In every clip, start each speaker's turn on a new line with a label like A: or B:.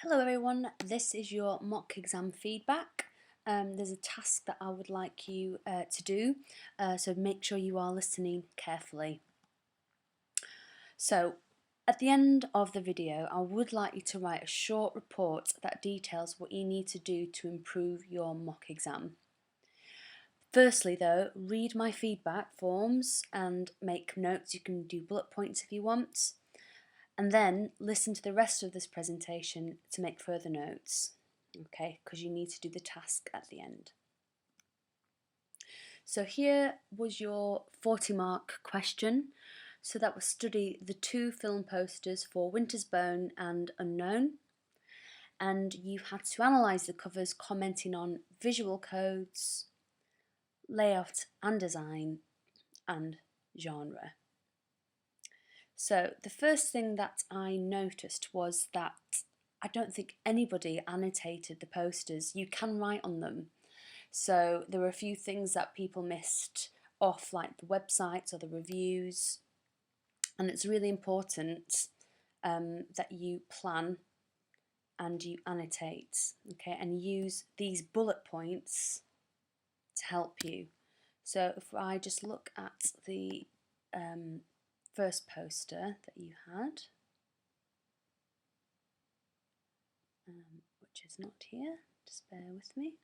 A: Hello everyone, this is your mock exam feedback. There's a task that I would like you to do, so make sure you are listening carefully. So, at the end of the video, I would like you to write a short report that details what you need to do to improve your mock exam. Firstly though, read my feedback forms and make notes. You can do bullet points if you want. And then listen to the rest of this presentation to make further notes, okay, because you need to do the task at the end. So here was your 40-mark question. So that was study the two film posters for Winter's Bone and Unknown. And you had to analyse the covers, commenting on visual codes, layout and design, and genre. So the first thing that I noticed was that I don't think anybody annotated the posters. You can write on them. So there were a few things that people missed off, like the websites or the reviews. And it's really important that you plan and you annotate, okay, and use these bullet points to help you. So if I just look at the first poster that you had, which is not here, just bear with me.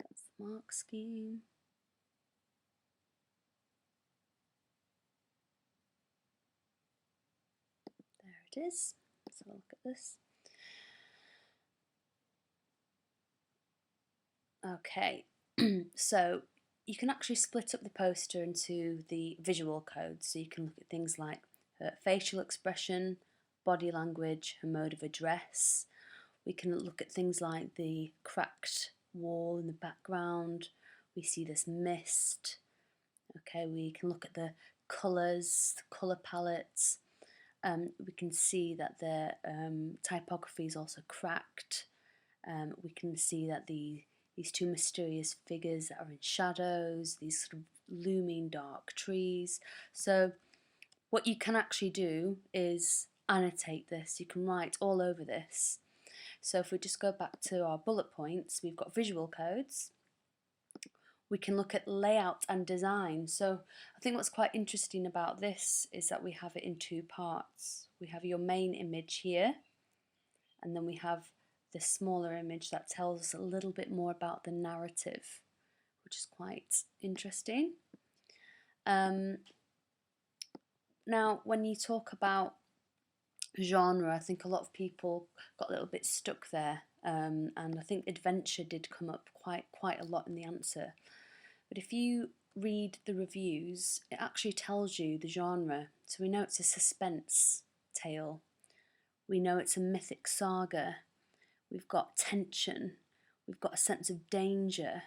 A: That's the mark scheme. There it is. Let's have a look at this. Okay, so you can actually split up the poster into the visual codes. So you can look at things like facial expression, body language, her mode of address. We can look at things like the cracked wall in the background. We see this mist. Okay, we can look at the colours, the colour palettes. We can see that the typography is also cracked. We can see that these two mysterious figures that are in shadows, these sort of looming dark trees. So what you can actually do is annotate this. You can write all over this. So if we just go back to our bullet points, we've got visual codes. We can look at layout and design. So I think what's quite interesting about this is that we have it in two parts. We have your main image here, and then we have the smaller image that tells us a little bit more about the narrative, which is quite interesting. Now, when you talk about genre, I think a lot of people got a little bit stuck there, and I think adventure did come up quite a lot in the answer. But if you read the reviews, it actually tells you the genre. So we know it's a suspense tale. We know it's a mythic saga. We've got tension. We've got a sense of danger.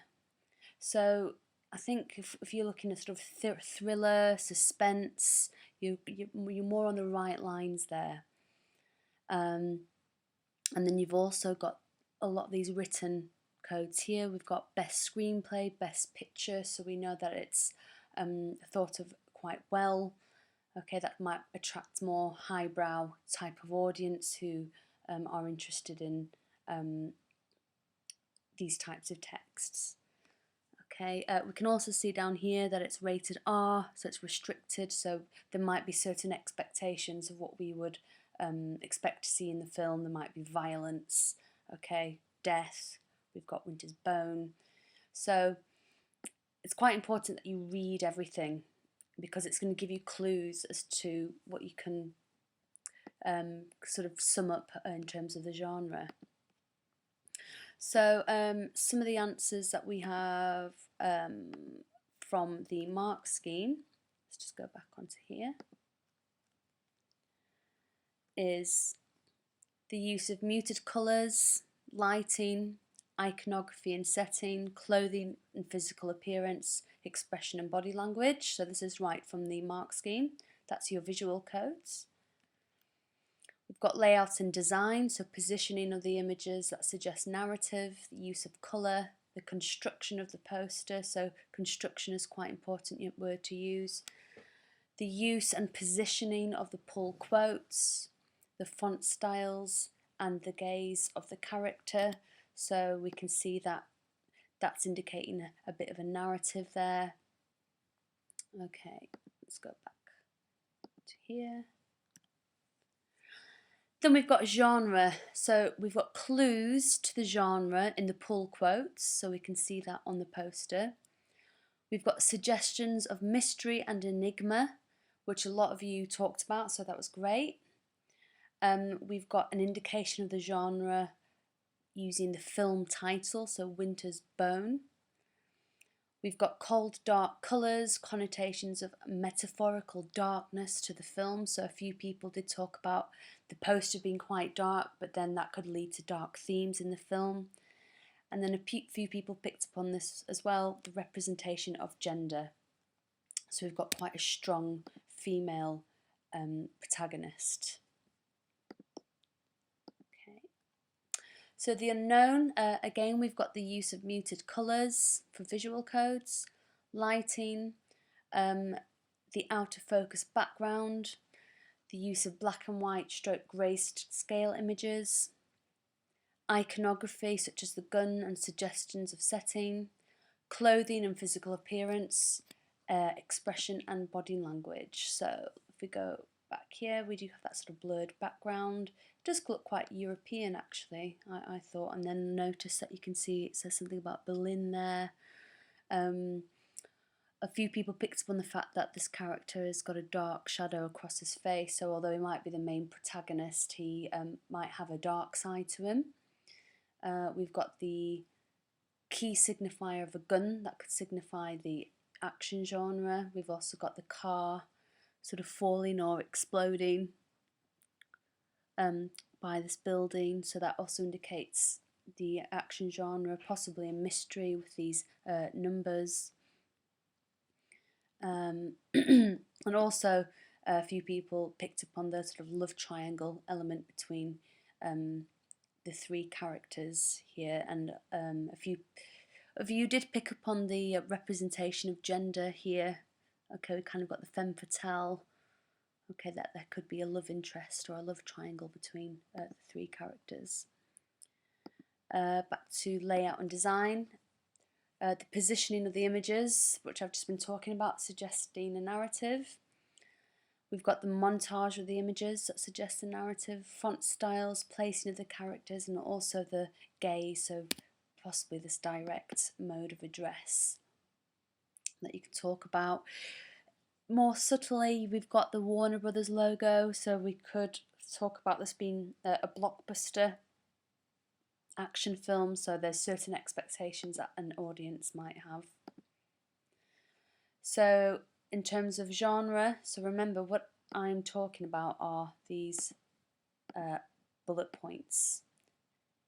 A: So I think if you're looking at sort of thriller, suspense, you're more on the right lines there. And then you've also got a lot of these written codes here. We've got best screenplay, best picture, so we know that it's thought of quite well. Okay, that might attract more highbrow type of audience who are interested in these types of texts. Okay, we can also see down here that it's rated R, so it's restricted, so there might be certain expectations of what we would expect to see in the film. There might be violence, okay, death. We've got Winter's Bone. So it's quite important that you read everything, because it's going to give you clues as to what you can sort of sum up in terms of the genre. So some of the answers that we have from the mark scheme, let's just go back onto here, is the use of muted colours, lighting, iconography and setting, clothing and physical appearance, expression and body language. So this is right from the mark scheme. That's your visual codes. We've got layout and design, so positioning of the images that suggest narrative, the use of colour, the construction of the poster, so construction is quite an important word to use. The use and positioning of the pull quotes, the font styles, and the gaze of the character. So we can see that that's indicating a bit of a narrative there. Okay, let's go back to here. Then we've got genre. So we've got clues to the genre in the pull quotes, so we can see that on the poster. We've got suggestions of mystery and enigma, which a lot of you talked about, so that was great. We've got an indication of the genre using the film title, so Winter's Bone. We've got cold, dark colours, connotations of metaphorical darkness to the film. So a few people did talk about the poster being quite dark, but then that could lead to dark themes in the film. And then a few people picked up on this as well, the representation of gender. So we've got quite a strong female protagonist. Okay. So the unknown, again, we've got the use of muted colours for visual codes, lighting, the out of focus background, the use of black and white stroke grayscale images, iconography such as the gun and suggestions of setting, clothing and physical appearance, expression and body language. So if we go back here, we do have that sort of blurred background. It does look quite European actually, I thought, and then notice that you can see it says something about Berlin there. A few people picked up on the fact that this character has got a dark shadow across his face, so although he might be the main protagonist, he might have a dark side to him. We've got the key signifier of a gun that could signify the action genre. We've also got the car sort of falling or exploding by this building, so that also indicates the action genre, possibly a mystery with these numbers. And also a few people picked up on the sort of love triangle element between the three characters here, and a few of you did pick up on the representation of gender here. Okay, we kind of got the femme fatale. Okay, that there could be a love interest or a love triangle between the three characters. Back to layout and design. The positioning of the images, which I've just been talking about, suggesting a narrative. We've got the montage of the images that suggest the narrative, font styles, placing of the characters, and also the gaze, so possibly this direct mode of address that you can talk about. More subtly, we've got the Warner Brothers logo, so we could talk about this being a blockbuster action film, so there's certain expectations that an audience might have. So in terms of genre, so remember what I'm talking about are these bullet points: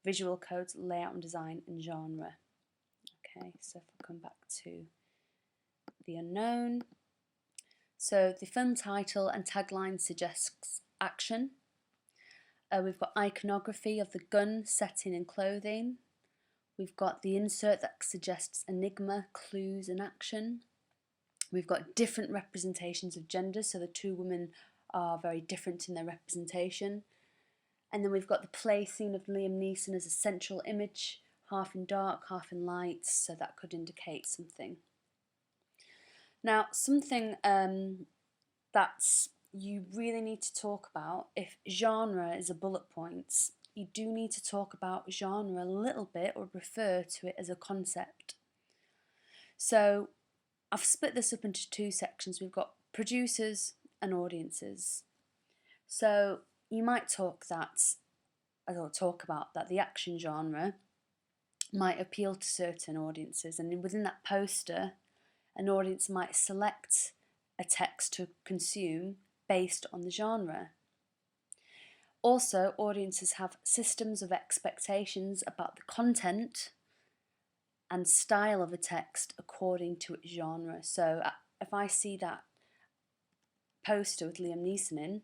A: visual codes, layout and design, and genre. Okay, so if I come back to the unknown. So the film title and tagline suggests action. We've got iconography of the gun, setting and clothing. We've got the insert that suggests enigma, clues and action. We've got different representations of gender, so the two women are very different in their representation. And then we've got the play scene of Liam Neeson as a central image, half in dark, half in light, so that could indicate something. Now, something that you really need to talk about, if genre is a bullet point, you do need to talk about genre a little bit or refer to it as a concept. So I've split this up into two sections. We've got producers and audiences. So you might talk about that the action genre might appeal to certain audiences, and within that poster, an audience might select a text to consume based on the genre. Also, audiences have systems of expectations about the content and style of a text according to its genre. So if I see that poster with Liam Neeson in,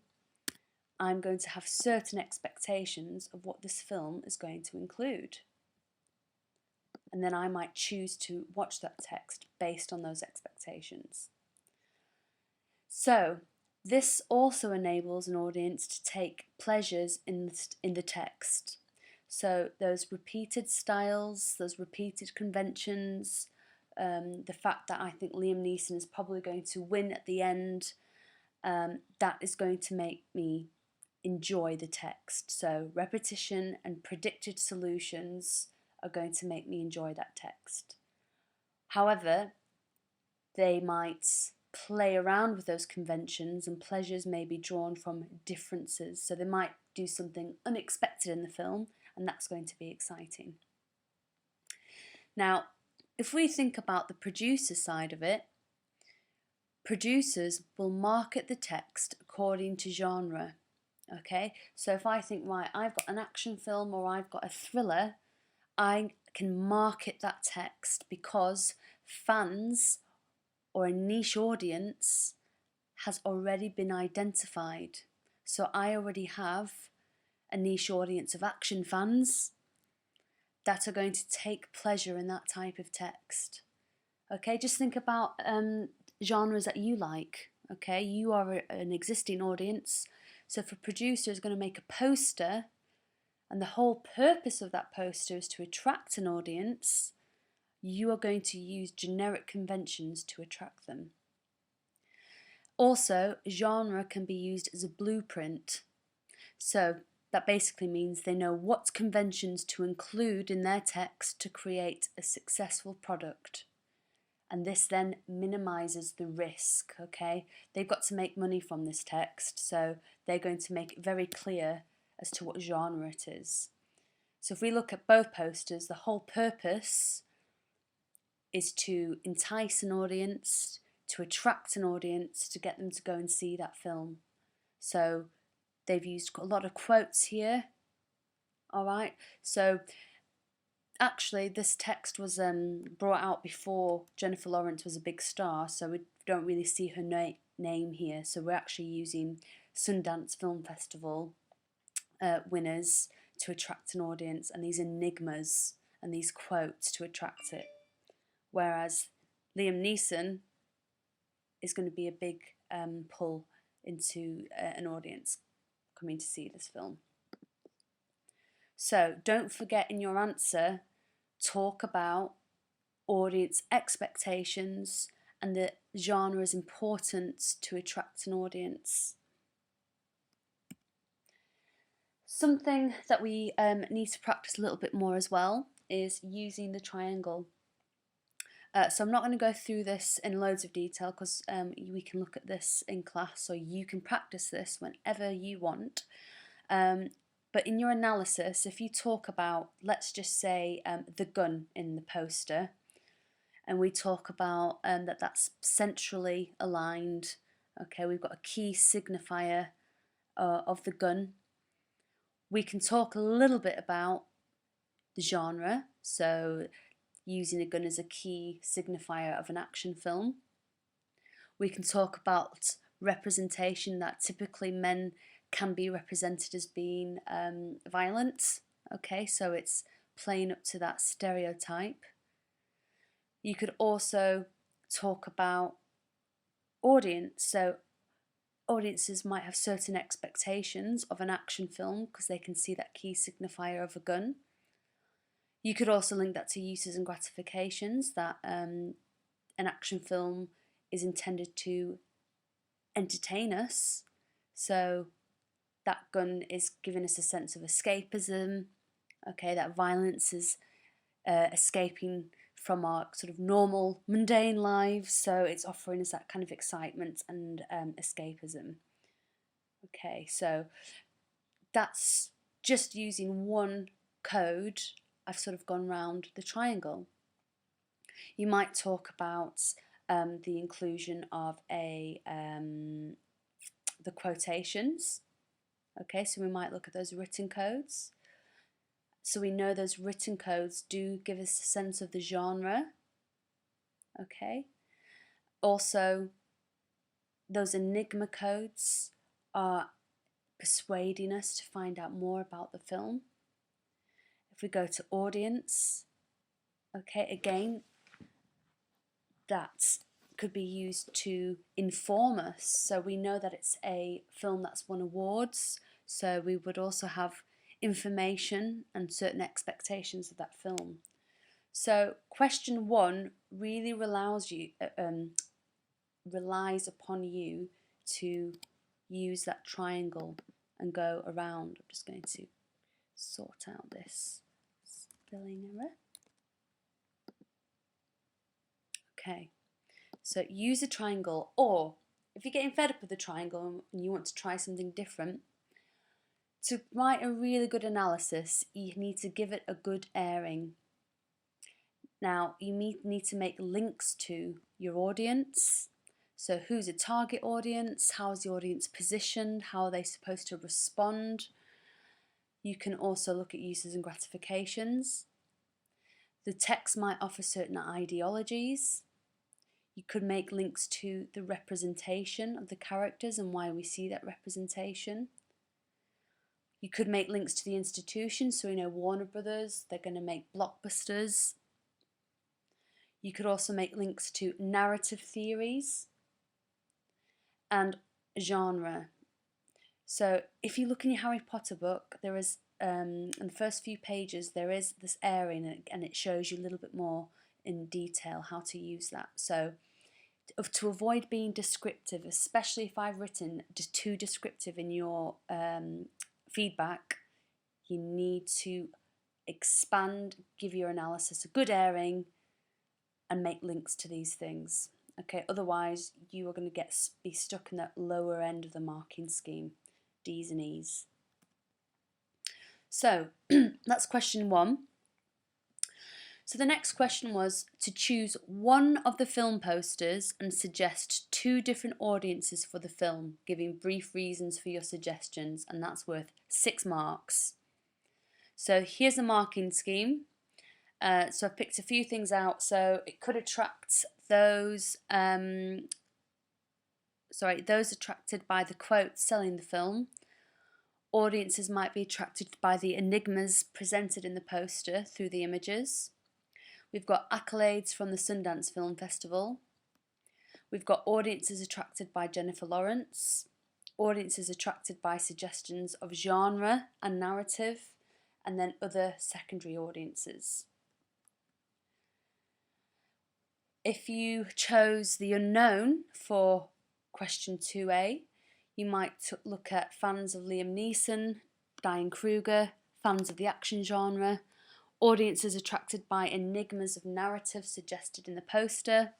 A: I'm going to have certain expectations of what this film is going to include. And then I might choose to watch that text based on those expectations. So This also enables an audience to take pleasures in the text. So those repeated styles, those repeated conventions, the fact that I think Liam Neeson is probably going to win at the end, that is going to make me enjoy the text. So repetition and predicted solutions are going to make me enjoy that text. However, they might play around with those conventions, and pleasures may be drawn from differences. So they might do something unexpected in the film, and that's going to be exciting. Now, if we think about the producer side of it, producers will market the text according to genre. Okay, so if I think, right, I've got an action film or I've got a thriller, I can market that text because fans or a niche audience has already been identified. So I already have a niche audience of action fans that are going to take pleasure in that type of text. Okay, just think about genres that you like. Okay, you are an existing audience. So if a producer is going to make a poster, and the whole purpose of that poster is to attract an audience, you are going to use generic conventions to attract them. Also, genre can be used as a blueprint. So that basically means they know what conventions to include in their text to create a successful product. And this then minimizes the risk, okay? They've got to make money from this text, so they're going to make it very clear as to what genre it is. So if we look at both posters, the whole purpose is to entice an audience, to attract an audience, to get them to go and see that film. So they've used a lot of quotes here, all right? So actually, this text was brought out before Jennifer Lawrence was a big star, so we don't really see her name here. So we're actually using Sundance Film Festival winners to attract an audience, and these enigmas and these quotes to attract it. Whereas Liam Neeson is going to be a big pull into an audience coming to see this film. So don't forget in your answer, talk about audience expectations and the genre's importance to attract an audience. Something that we need to practice a little bit more as well is using the triangle. So I'm not going to go through this in loads of detail because we can look at this in class, or you can practice this whenever you want. But in your analysis, if you talk about, let's just say, the gun in the poster, and we talk about that's centrally aligned, okay, we've got a key signifier of the gun. We can talk a little bit about the genre, so using a gun as a key signifier of an action film. We can talk about representation, that typically men can be represented as being violent. Okay, so it's playing up to that stereotype. You could also talk about audience. So audiences might have certain expectations of an action film because they can see that key signifier of a gun. You could also link that to uses and gratifications, that an action film is intended to entertain us. So that gun is giving us a sense of escapism. Okay, that violence is escaping from our sort of normal, mundane lives. So it's offering us that kind of excitement and escapism. Okay, so that's just using one code. I've sort of gone round the triangle. You might talk about the inclusion of the quotations. Okay, so we might look at those written codes. So we know those written codes do give us a sense of the genre. Okay. Also, those enigma codes are persuading us to find out more about the film. If we go to audience, okay, again, that's could be used to inform us. So we know that it's a film that's won awards, so we would also have information and certain expectations of that film. So question 1 really relies upon you to use that triangle and go around. I'm just going to sort out this spelling error. Okay, so use a triangle, or if you're getting fed up with the triangle and you want to try something different, to write a really good analysis, you need to give it a good airing. Now, you need to make links to your audience. So who's a target audience? How is the audience positioned? How are they supposed to respond? You can also look at uses and gratifications. The text might offer certain ideologies. You could make links to the representation of the characters and why we see that representation. You could make links to the institution, so we know Warner Brothers, they're going to make blockbusters. You could also make links to narrative theories and genre. So if you look in your Harry Potter book, there is, in the first few pages, there is this area and it shows you a little bit more in detail how to use that. So to avoid being descriptive, especially if I've written just too descriptive in your feedback, you need to expand, give your analysis a good airing, and make links to these things. Okay, otherwise you are going to be stuck in that lower end of the marking scheme, D's and E's. So that's question 1. So the next question was to choose one of the film posters and suggest 2 different audiences for the film, giving brief reasons for your suggestions, and that's worth 6 marks. So here's a marking scheme. So I've picked a few things out. So it could attract those attracted by the quotes selling the film. Audiences might be attracted by the enigmas presented in the poster through the images. We've got accolades from the Sundance Film Festival. We've got audiences attracted by Jennifer Lawrence. Audiences attracted by suggestions of genre and narrative, and then other secondary audiences. If you chose the unknown for question 2A, you might look at fans of Liam Neeson, Diane Kruger, fans of the action genre, audiences attracted by enigmas of narrative suggested in the poster.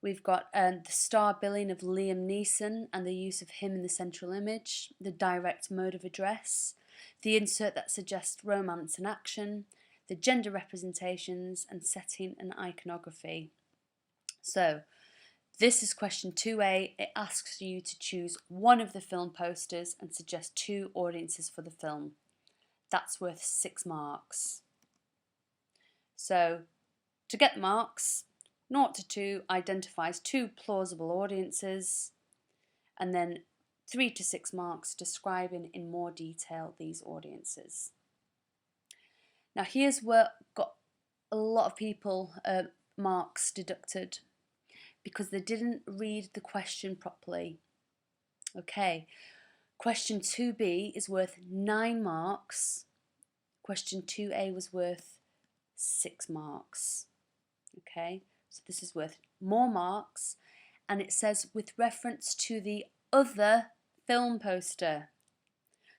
A: We've got the star billing of Liam Neeson and the use of him in the central image, the direct mode of address, the insert that suggests romance and action, the gender representations, and setting and iconography. So this is question 2A. It asks you to choose one of the film posters and suggest 2 audiences for the film. That's worth 6 marks. So to get the marks, 0 to 2 identifies 2 plausible audiences, and then 3 to 6 marks describing in more detail these audiences. Now here's where got a lot of people marks deducted because they didn't read the question properly. Okay, question 2B is worth 9 marks. Question 2A was worth 6 marks. Okay, so this is worth more marks, and it says with reference to the other film poster.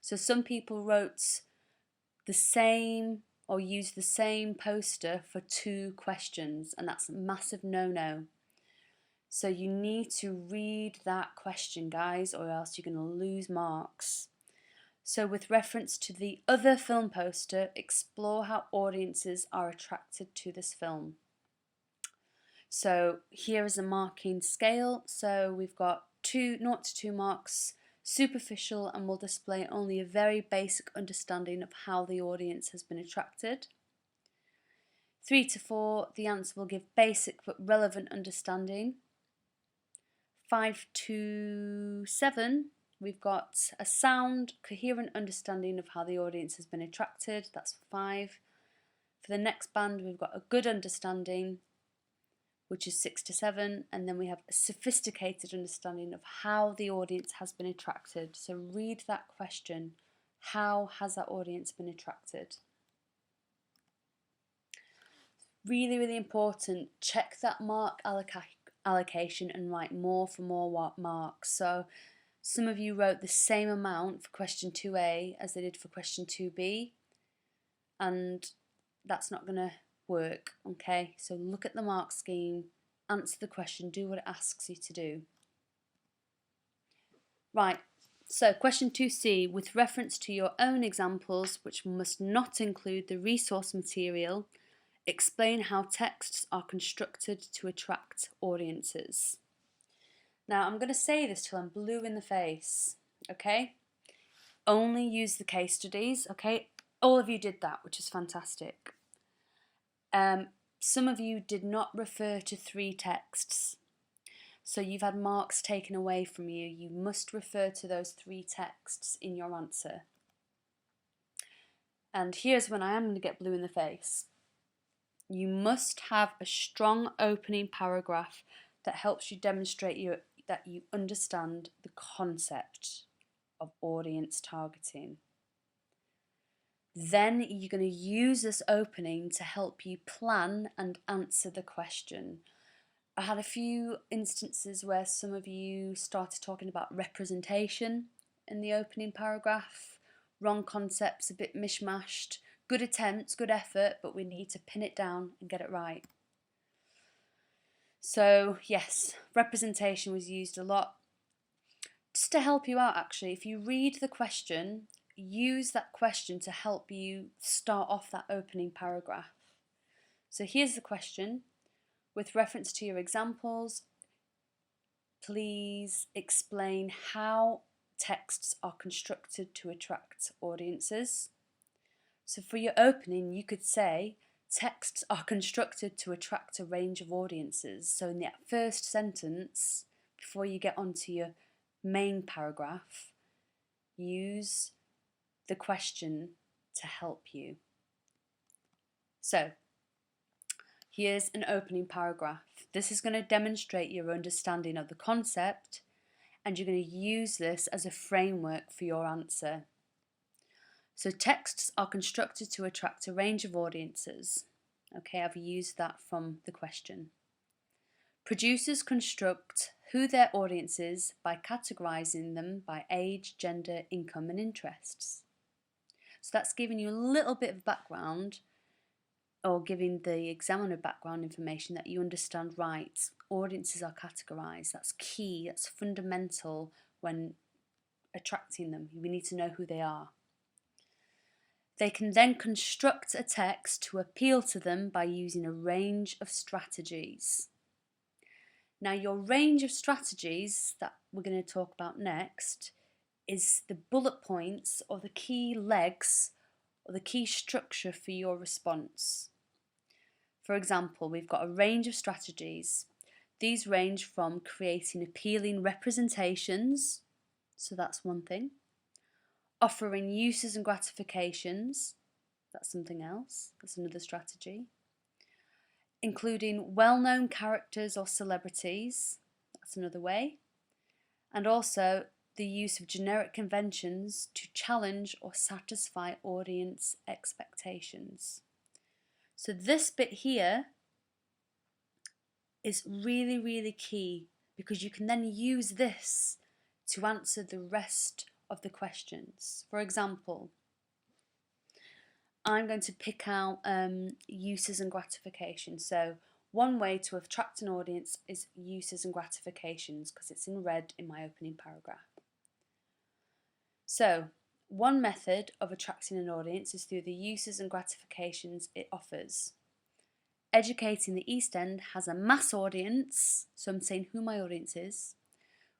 A: So some people wrote the same or used the same poster for 2 questions, and that's a massive no-no. So you need to read that question, guys, or else you're going to lose marks. So with reference to the other film poster, explore how audiences are attracted to this film. So here is a marking scale. So we've got 0 to 2 marks, superficial, and will display only a very basic understanding of how the audience has been attracted. 3 to 4, the answer will give basic but relevant understanding. 5 to 7, we've got a sound, coherent understanding of how the audience has been attracted. That's 5. For the next band, we've got a good understanding. which is 6 to 7, and then we have a sophisticated understanding of how the audience has been attracted. So read that question. How has that audience been attracted? Really, really important. Check that mark allocation and write more for more marks. So some of you wrote the same amount for question 2A as they did for question 2B, and that's not going to work, okay? So look at the mark scheme, answer the question, do what it asks you to do. Right, so question 2C, with reference to your own examples, which must not include the resource material, explain how texts are constructed to attract audiences. Now, I'm going to say this till I'm blue in the face, okay? Only use the case studies, okay? All of you did that, which is fantastic. Some of you did not refer to 3 texts, so you've had marks taken away from you. You must refer to those 3 texts in your answer. And here's when I am going to get blue in the face. You must have a strong opening paragraph that helps you demonstrate that you understand the concept of audience targeting. Then you're going to use this opening to help you plan and answer the question. I had a few instances where some of you started talking about representation in the opening paragraph. Wrong concepts, a bit mishmashed. Good attempts, good effort, but we need to pin it down and get it right. So yes, representation was used a lot. Just to help you out actually, if you read the question, use that question to help you start off that opening paragraph. So here's the question. With reference to your examples, please explain how texts are constructed to attract audiences. So for your opening, you could say, texts are constructed to attract a range of audiences. So in that first sentence, before you get onto your main paragraph, use the question to help you. So here's an opening paragraph. This is going to demonstrate your understanding of the concept, and you're going to use this as a framework for your answer. So texts are constructed to attract a range of audiences. Okay, I've used that from the question. Producers construct who their audience is by categorising them by age, gender, income and interests. So that's giving you a little bit of background, or giving the examiner background information that you understand right. Audiences are categorised. That's key, that's fundamental when attracting them. We need to know who they are. They can then construct a text to appeal to them by using a range of strategies. Now, your range of strategies that we're going to talk about next is the bullet points or the key legs or the key structure for your response. For example, we've got a range of strategies. These range from creating appealing representations, so that's one thing. Offering uses and gratifications, that's something else, that's another strategy. Including well-known characters or celebrities, that's another way. And also the use of generic conventions to challenge or satisfy audience expectations. So this bit here is really, really key, because you can then use this to answer the rest of the questions. For example, I'm going to pick out uses and gratifications. So one way to attract an audience is uses and gratifications, because it's in red in my opening paragraph. So one method of attracting an audience is through the uses and gratifications it offers. Educating the East End has a mass audience, so I'm saying who my audience is,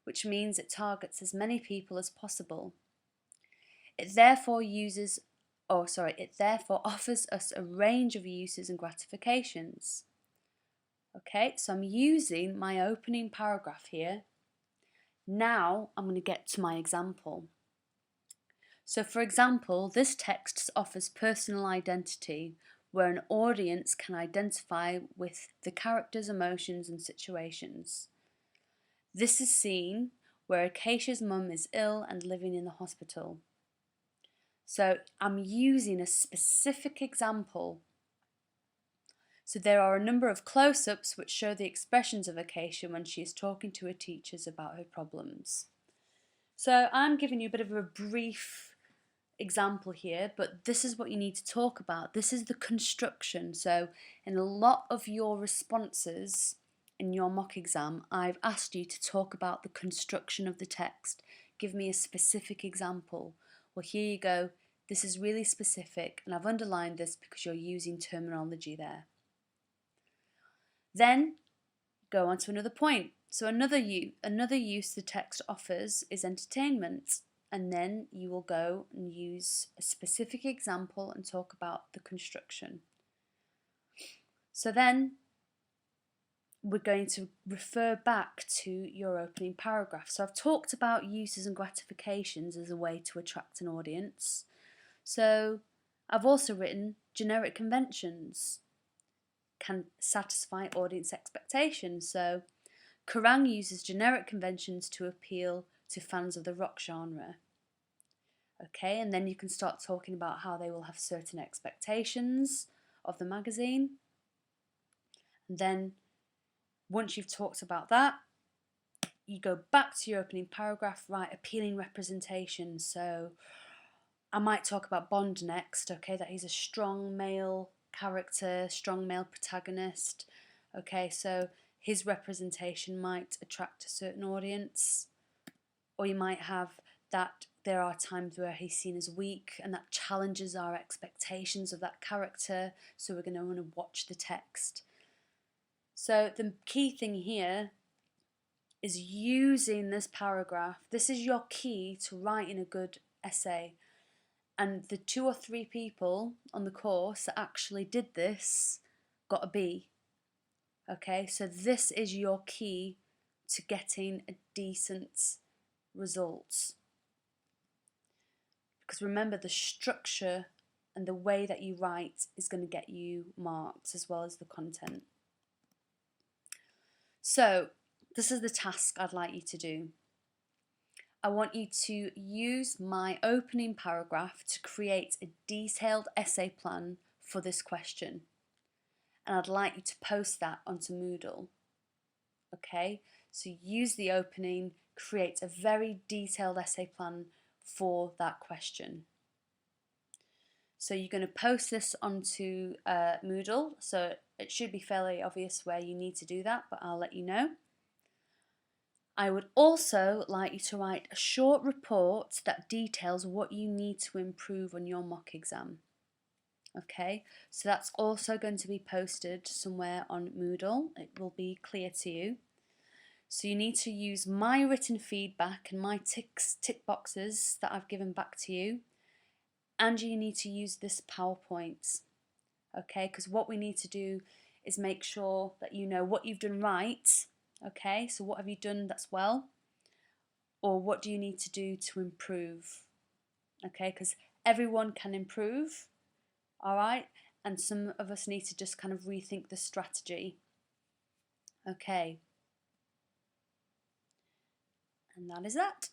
A: which means it targets as many people as possible. It therefore offers us a range of uses and gratifications. Okay, so I'm using my opening paragraph here. Now I'm going to get to my example. So for example, this text offers personal identity, where an audience can identify with the characters' emotions and situations. This is seen where Acacia's mum is ill and living in the hospital. So I'm using a specific example. So there are a number of close-ups which show the expressions of Acacia when she is talking to her teachers about her problems. So I'm giving you a bit of a brief example here, but this is what you need to talk about. This is the construction. So in a lot of your responses in your mock exam, I've asked you to talk about the construction of the text. Give me a specific example. Well, here you go. This is really specific, and I've underlined this because you're using terminology there. Then go on to another point. So another use the text offers is entertainment. And then you will go and use a specific example and talk about the construction. So then we're going to refer back to your opening paragraph. So I've talked about uses and gratifications as a way to attract an audience. So I've also written generic conventions can satisfy audience expectations. So Kerrang uses generic conventions to appeal to fans of the rock genre. Okay, and then you can start talking about how they will have certain expectations of the magazine. And then once you've talked about that, you go back to your opening paragraph, write appealing representation. So I might talk about Bond next, okay, that he's a strong male character, strong male protagonist. Okay, so his representation might attract a certain audience. Or you might have that there are times where he's seen as weak and that challenges our expectations of that character, so we're going to want to watch the text. So the key thing here is using this paragraph. This is your key to writing a good essay. And the 2 or 3 people on the course that actually did this got a B. Okay, so this is your key to getting a decent result. Because remember, the structure and the way that you write is going to get you marks as well as the content. So this is the task I'd like you to do. I want you to use my opening paragraph to create a detailed essay plan for this question. And I'd like you to post that onto Moodle. Okay, so use the opening, create a very detailed essay plan for that question. So you're going to post this onto Moodle, so it should be fairly obvious where you need to do that, but I'll let you know. I would also like you to write a short report that details what you need to improve on your mock exam. Okay, so that's also going to be posted somewhere on Moodle. It will be clear to you. So you need to use my written feedback and my tick boxes that I've given back to you. And you need to use this PowerPoint. Okay, because what we need to do is make sure that you know what you've done right. Okay, so what have you done that's well? Or what do you need to do to improve? Okay, because everyone can improve. All right, and some of us need to just kind of rethink the strategy. Okay, and that is that.